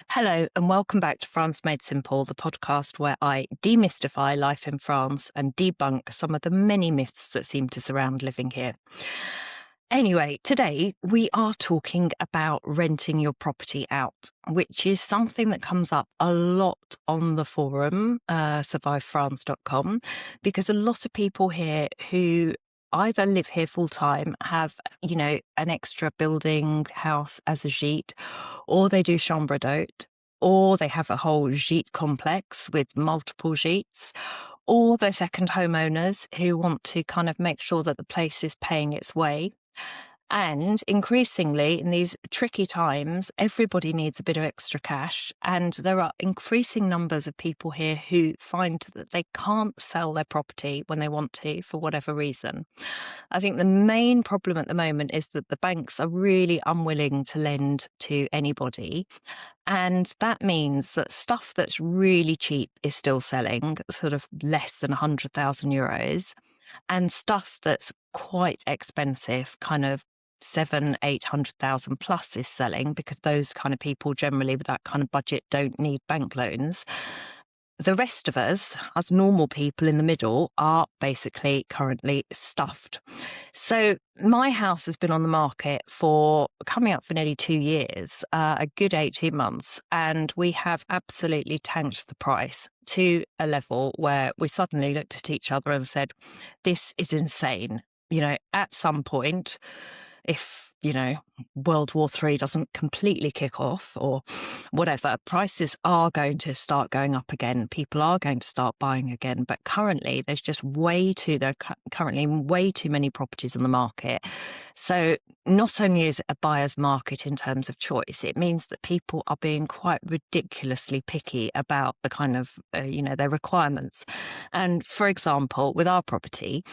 Hello, and welcome back to France Made Simple, the podcast where I demystify life in France and debunk some of the many myths that seem to surround living here. Anyway, today we are talking about renting your property out, which is something that comes up a lot on the forum, survivefrance.com, because a lot of people here who either live here full time, have, an extra building house as a gîte, or they do chambre d'hôte, or they have a whole gîte complex with multiple gîtes, or they're second homeowners who want to kind of make sure that the place is paying its way. And increasingly, in these tricky times, everybody needs a bit of extra cash. And there are increasing numbers of people here who find that they can't sell their property when they want to, for whatever reason. I think the main problem at the moment is that the banks are really unwilling to lend to anybody. And that means that stuff that's really cheap is still selling, sort of less than €100,000. And stuff that's quite expensive, kind of 700,000-800,000 plus, is selling, because those kind of people generally with that kind of budget don't need bank loans. The rest of us normal people in the middle, are basically currently stuffed. So my house has been on the market for coming up for nearly 2 years, a good 18 months, and we have absolutely tanked the price to a level where we suddenly looked at each other and said, this is insane. At some point, if, World War III doesn't completely kick off or whatever, prices are going to start going up again. People are going to start buying again. But currently, there are currently way too many properties on the market. So not only is it a buyer's market in terms of choice, it means that people are being quite ridiculously picky about the kind of, their requirements. And for example, with our property,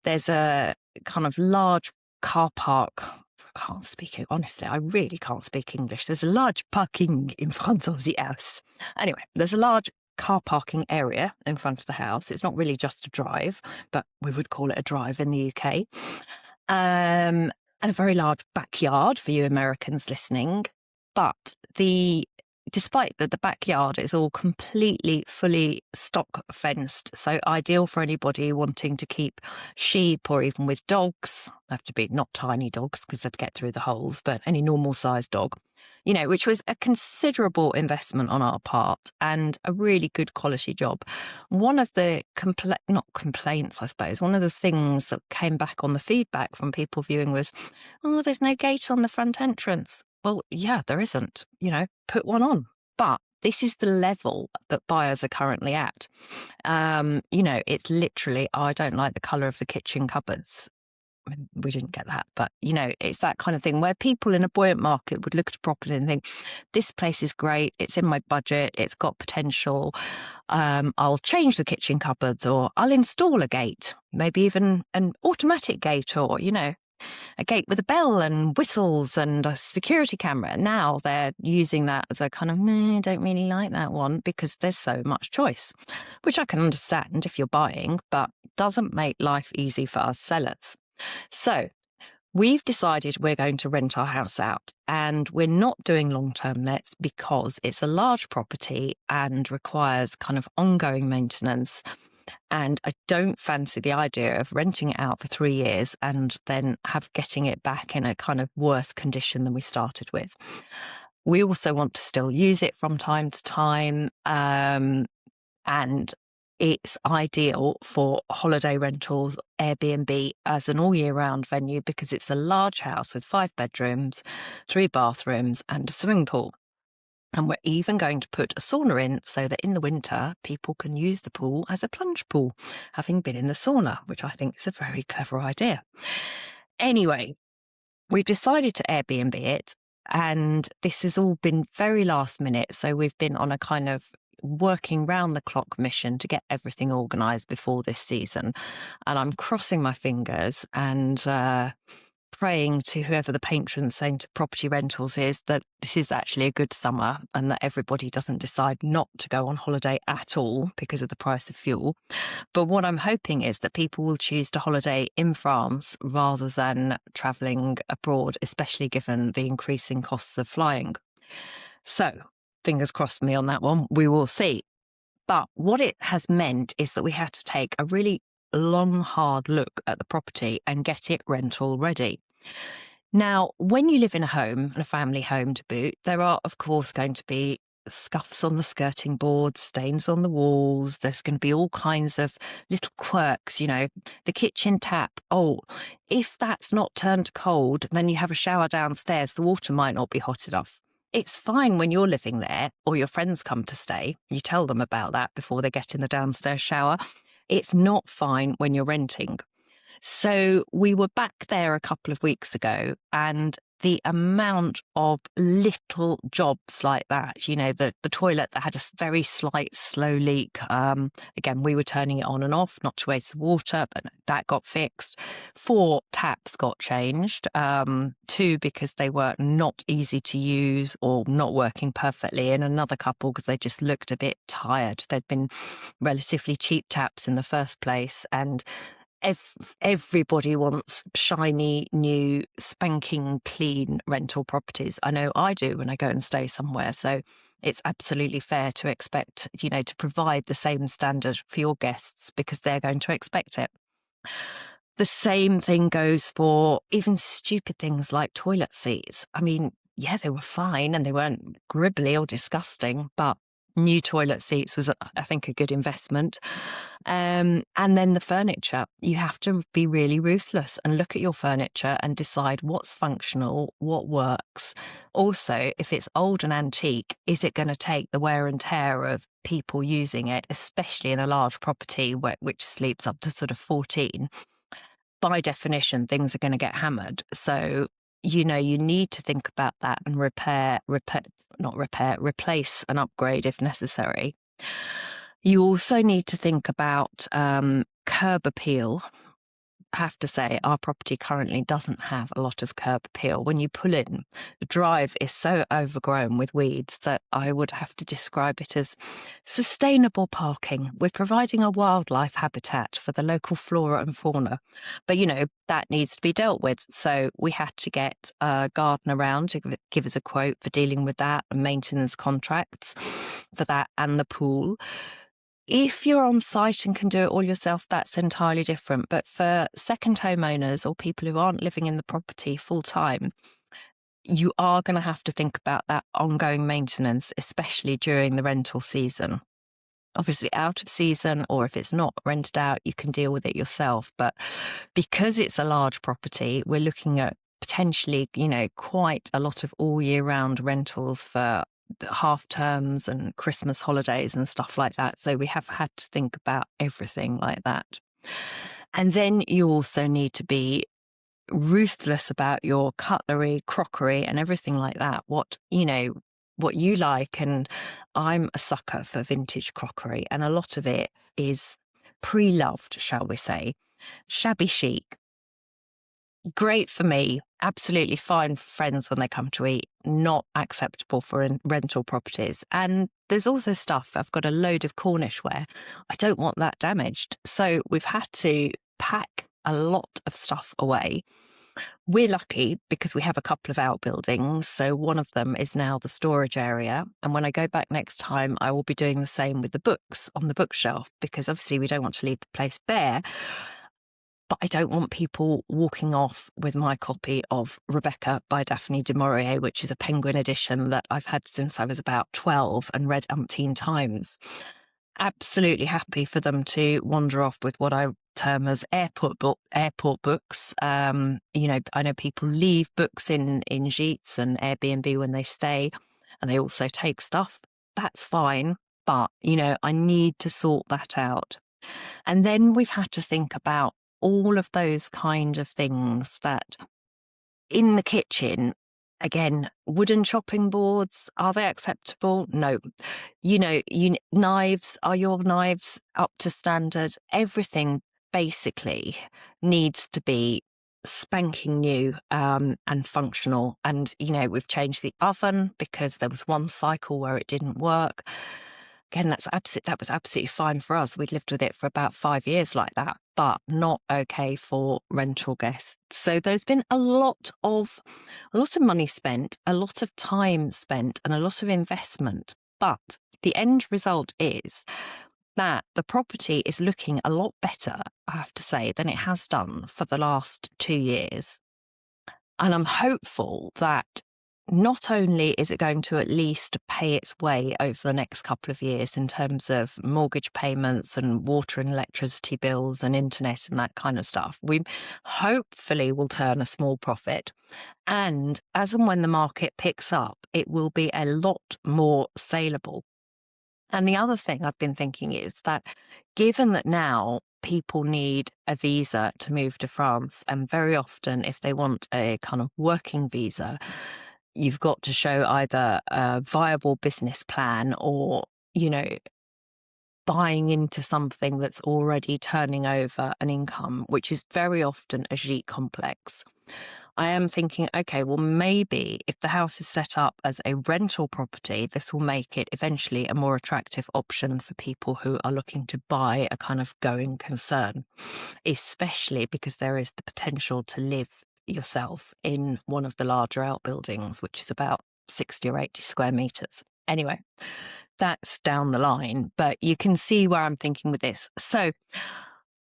there's a kind of large car park. I can't speak it, honestly. I really can't speak English. There's a large parking in front of the house. Anyway, there's a large car parking area in front of the house. It's not really just a drive, but we would call it a drive in the UK. And a very large backyard for you Americans listening. But despite that, the backyard is all completely, fully stock fenced. So ideal for anybody wanting to keep sheep, or even with dogs. They have to be not tiny dogs because they'd get through the holes, but any normal sized dog, which was a considerable investment on our part and a really good quality job. One of the not complaints, I suppose, one of the things that came back on the feedback from people viewing was, oh, there's no gate on the front entrance. Well, yeah, there isn't, put one on. But this is the level that buyers are currently at. It's literally, I don't like the colour of the kitchen cupboards. I mean, we didn't get that, but it's that kind of thing where people in a buoyant market would look at a property and think, this place is great, it's in my budget, it's got potential. I'll change the kitchen cupboards, or I'll install a gate, maybe even an automatic gate, or, a gate with a bell and whistles and a security camera. Now they're using that as a kind of, I don't really like that one, because there's so much choice, which I can understand if you're buying, but doesn't make life easy for us sellers. So we've decided we're going to rent our house out, and we're not doing long-term lets because it's a large property and requires kind of ongoing maintenance. And I don't fancy the idea of renting it out for 3 years and then getting it back in a kind of worse condition than we started with. We also want to still use it from time to time. And it's ideal for holiday rentals, Airbnb, as an all year round venue, because it's a large house with 5 bedrooms, 3 bathrooms and a swimming pool. And we're even going to put a sauna in so that in the winter, people can use the pool as a plunge pool, having been in the sauna, which I think is a very clever idea. Anyway, we've decided to Airbnb it, and this has all been very last minute. So we've been on a kind of working round the clock mission to get everything organised before this season. And I'm crossing my fingers and praying to whoever the patron saint of property rentals is that this is actually a good summer and that everybody doesn't decide not to go on holiday at all because of the price of fuel. But what I'm hoping is that people will choose to holiday in France rather than travelling abroad, especially given the increasing costs of flying. So fingers crossed for me on that one. We will see. But what it has meant is that we had to take a really long, hard look at the property and get it rental ready. Now, when you live in a home, and a family home to boot, there are, of course, going to be scuffs on the skirting boards, stains on the walls. There's going to be all kinds of little quirks, the kitchen tap. Oh, if that's not turned cold, then you have a shower downstairs. The water might not be hot enough. It's fine when you're living there or your friends come to stay. You tell them about that before they get in the downstairs shower. It's not fine when you're renting. So we were back there a couple of weeks ago, and the amount of little jobs like that, the toilet that had a very slight slow leak. Again, we were turning it on and off, not to waste the water, but that got fixed. 4 taps got changed, 2 because they were not easy to use or not working perfectly, and another couple because they just looked a bit tired. They'd been relatively cheap taps in the first place, and everybody wants shiny, new, spanking clean rental properties. I know I do when I go and stay somewhere. So it's absolutely fair to expect, to provide the same standard for your guests because they're going to expect it. The same thing goes for even stupid things like toilet seats. I mean, yeah, they were fine and they weren't gribbly or disgusting, but new toilet seats was, I think, a good investment. And then the furniture, you have to be really ruthless and look at your furniture and decide what's functional, what works. Also, if it's old and antique, is it going to take the wear and tear of people using it, especially in a large property which sleeps up to sort of 14? By definition, things are going to get hammered. So you need to think about that and replace and upgrade if necessary. You also need to think about curb appeal. I have to say, our property currently doesn't have a lot of curb appeal. When you pull in, the drive is so overgrown with weeds that I would have to describe it as sustainable parking. We're providing a wildlife habitat for the local flora and fauna. But, that needs to be dealt with. So we had to get a gardener around to give us a quote for dealing with that and maintenance contracts for that and the pool. If you're on site and can do it all yourself, that's entirely different. But for second homeowners or people who aren't living in the property full time, you are going to have to think about that ongoing maintenance, especially during the rental season. Obviously, out of season, or if it's not rented out, you can deal with it yourself. But because it's a large property, we're looking at potentially, quite a lot of all year round rentals for half terms and Christmas holidays and stuff like that. So we have had to think about everything like that. And then you also need to be ruthless about your cutlery, crockery and everything like that. What you like. And I'm a sucker for vintage crockery, and a lot of it is pre-loved, shall we say. Shabby chic. Great for me, absolutely fine for friends when they come to eat, not acceptable for rental properties. And there's also stuff, I've got a load of Cornish ware. I don't want that damaged. So we've had to pack a lot of stuff away. We're lucky because we have a couple of outbuildings. So one of them is now the storage area. And when I go back next time, I will be doing the same with the books on the bookshelf, because obviously we don't want to leave the place bare. But I don't want people walking off with my copy of Rebecca by Daphne du Maurier, which is a Penguin edition that I've had since I was about 12 and read umpteen times. Absolutely happy for them to wander off with what I term as airport books. I know people leave books in Gîtes and Airbnb when they stay, and they also take stuff. That's fine, but I need to sort that out. And then we've had to think about all of those kind of things that in the kitchen. Again, wooden chopping boards, are they acceptable? No. Knives, are your knives up to standard? Everything basically needs to be spanking new and functional. And, we've changed the oven because there was one cycle where it didn't work. again, that was absolutely fine for us. We'd lived with it for about 5 years like that, but not okay for rental guests. So there's been a lot of money spent, a lot of time spent, and a lot of investment. But the end result is that the property is looking a lot better, I have to say, than it has done for the last 2 years. And I'm hopeful that not only is it going to at least pay its way over the next couple of years in terms of mortgage payments and water and electricity bills and internet and that kind of stuff, we hopefully will turn a small profit. And as and when the market picks up, it will be a lot more saleable. And the other thing I've been thinking is that given that now people need a visa to move to France, and very often if they want a kind of working visa, you've got to show either a viable business plan or, buying into something that's already turning over an income, which is very often a gîte complex. I am thinking, okay, well, maybe if the house is set up as a rental property, this will make it eventually a more attractive option for people who are looking to buy a kind of going concern, especially because there is the potential to live yourself in one of the larger outbuildings, which is about 60 or 80 square meters. Anyway, that's down the line, but you can see where I'm thinking with this. So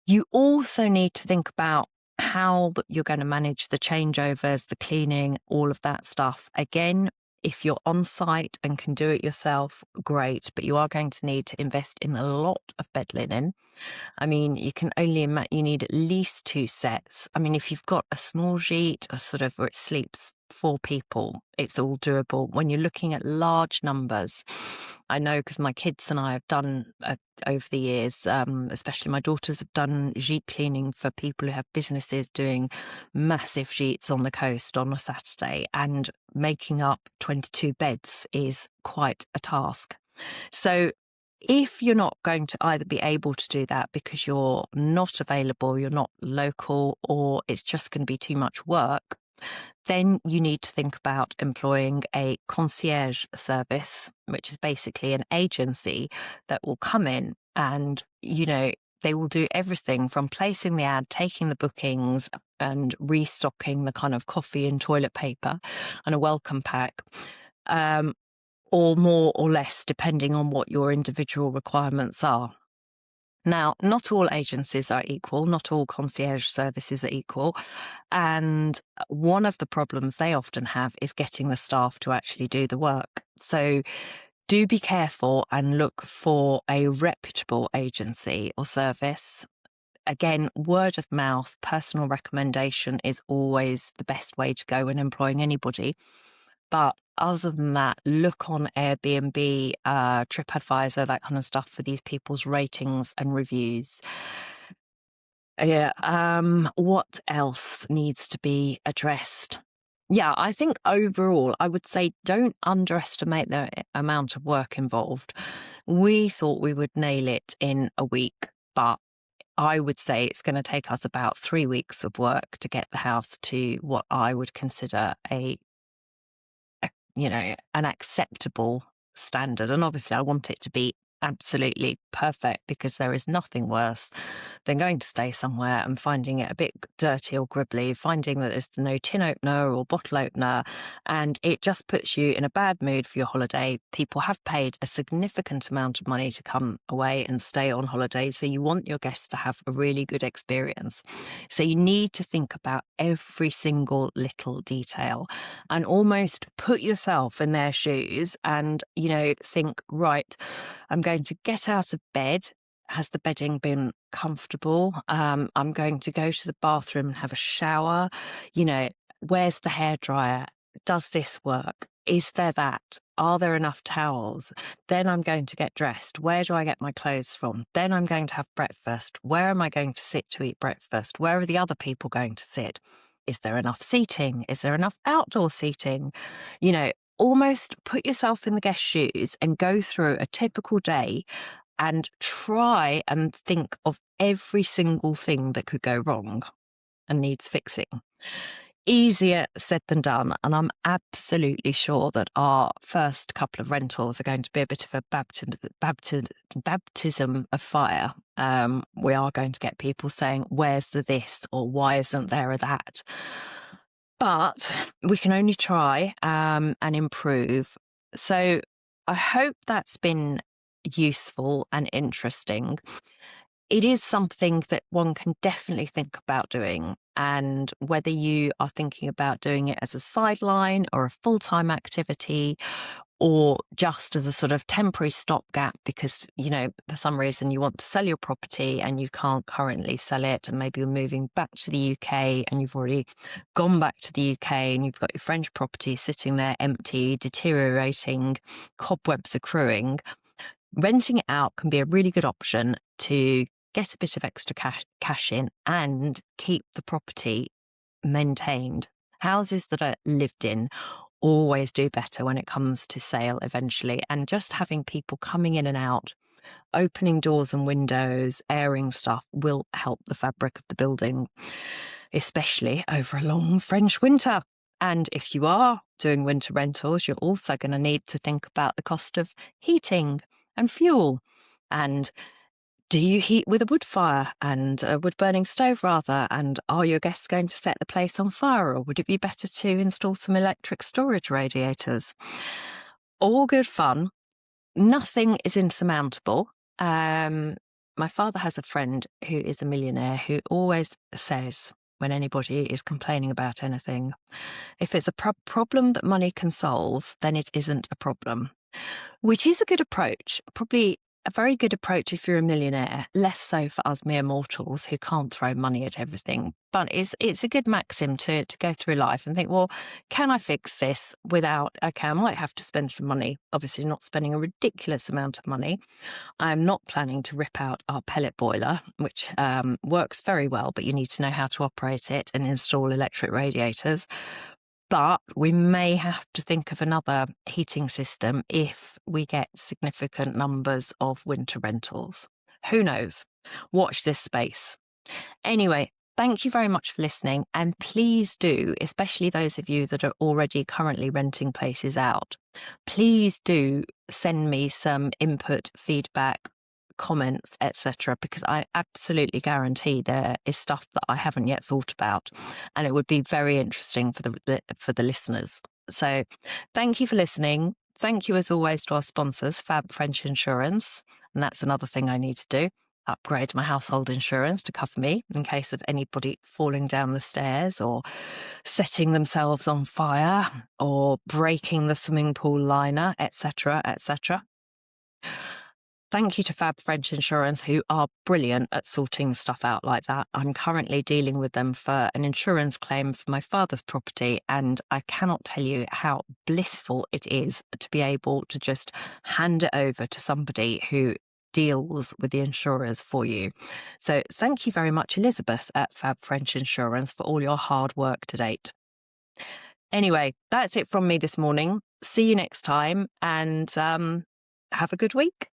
you also need to think about how you're going to manage the changeovers, the cleaning, all of that stuff. Again, if you're on site and can do it yourself, great, but you are going to need to invest in a lot of bed linen. I mean, you can only imagine you need at least 2 sets. I mean, if you've got a small gîte or sort of where it sleeps 4 people, it's all doable. When you're looking at large numbers, I know because my kids and I have done over the years, especially my daughters have done gîte cleaning for people who have businesses doing massive gîtes on the coast on a Saturday, and making up 22 beds is quite a task. So if you're not going to either be able to do that because you're not available, you're not local, or it's just going to be too much work, then you need to think about employing a concierge service, which is basically an agency that will come in and, they will do everything from placing the ad, taking the bookings, and restocking the kind of coffee and toilet paper and a welcome pack. Or more or less, depending on what your individual requirements are. Now, not all agencies are equal, not all concierge services are equal. And one of the problems they often have is getting the staff to actually do the work. So do be careful and look for a reputable agency or service. Again, word of mouth, personal recommendation is always the best way to go when employing anybody. But other than that, look on Airbnb, TripAdvisor, that kind of stuff for these people's ratings and reviews. Yeah. What else needs to be addressed? Yeah, I think overall, I would say don't underestimate the amount of work involved. We thought we would nail it in a week, but I would say it's going to take us about 3 weeks of work to get the house to what I would consider an acceptable standard. And obviously I want it to be absolutely perfect, because there is nothing worse than going to stay somewhere and finding it a bit dirty or gribbly, finding that there's no tin opener or bottle opener, and it just puts you in a bad mood for your holiday. People have paid a significant amount of money to come away and stay on holiday, so you want your guests to have a really good experience. So you need to think about every single little detail and almost put yourself in their shoes and, think, right, I'm going to get out of bed. Has the bedding been comfortable? I'm going to go to the bathroom and have a shower. Where's the hairdryer? Does this work? Is there that? Are there enough towels? Then I'm going to get dressed. Where do I get my clothes from? Then I'm going to have breakfast. Where am I going to sit to eat breakfast? Where are the other people going to sit? Is there enough seating? Is there enough outdoor seating? Almost put yourself in the guest's shoes and go through a typical day and try and think of every single thing that could go wrong and needs fixing. easier said than done. And I'm absolutely sure that our first couple of rentals are going to be a bit of a baptism of fire. We are going to get people saying, where's the this, or why isn't there a that? But we can only try and improve. So I hope that's been useful and interesting. It is something that one can definitely think about doing. And whether you are thinking about doing it as a sideline or a full-time activity, or just as a sort of temporary stopgap because, for some reason you want to sell your property and you can't currently sell it, and maybe you're moving back to the UK and you've already gone back to the UK and you've got your French property sitting there empty, deteriorating, cobwebs accruing. Renting it out can be a really good option to get a bit of extra cash in and keep the property maintained. Houses that are lived in always do better when it comes to sale eventually. And just having people coming in and out, opening doors and windows, airing stuff will help the fabric of the building, especially over a long French winter. And if you are doing winter rentals, you're also going to need to think about the cost of heating and fuel. And do you heat with a wood fire and a wood burning stove rather? And are your guests going to set the place on fire, or would it be better to install some electric storage radiators? All good fun. Nothing is insurmountable. My father has a friend who is a millionaire who always says, when anybody is complaining about anything, if it's a problem that money can solve, then it isn't a problem. Which is a good approach, probably a very good approach if you're a millionaire, less so for us mere mortals who can't throw money at everything. But it's a good maxim to go through life and think, well, can I fix this without, okay, I might have to spend some money, obviously not spending a ridiculous amount of money. I'm not planning to rip out our pellet boiler, which works very well, but you need to know how to operate it and install electric radiators. But we may have to think of another heating system if we get significant numbers of winter rentals. Who knows? Watch this space. Anyway, thank you very much for listening. And please do, especially those of you that are already currently renting places out, please do send me some input, feedback, comments, etc., because I absolutely guarantee there is stuff that I haven't yet thought about, and it would be very interesting for the listeners. So thank you for listening. Thank you as always to our sponsors, Fab French Insurance, and that's another thing I need to do, upgrade my household insurance to cover me in case of anybody falling down the stairs or setting themselves on fire or breaking the swimming pool liner, etc., etc. Thank you to Fab French Insurance, who are brilliant at sorting stuff out like that. I'm currently dealing with them for an insurance claim for my father's property, and I cannot tell you how blissful it is to be able to just hand it over to somebody who deals with the insurers for you. So thank you very much, Elizabeth at Fab French Insurance, for all your hard work to date. Anyway, that's it from me this morning. See you next time, and have a good week.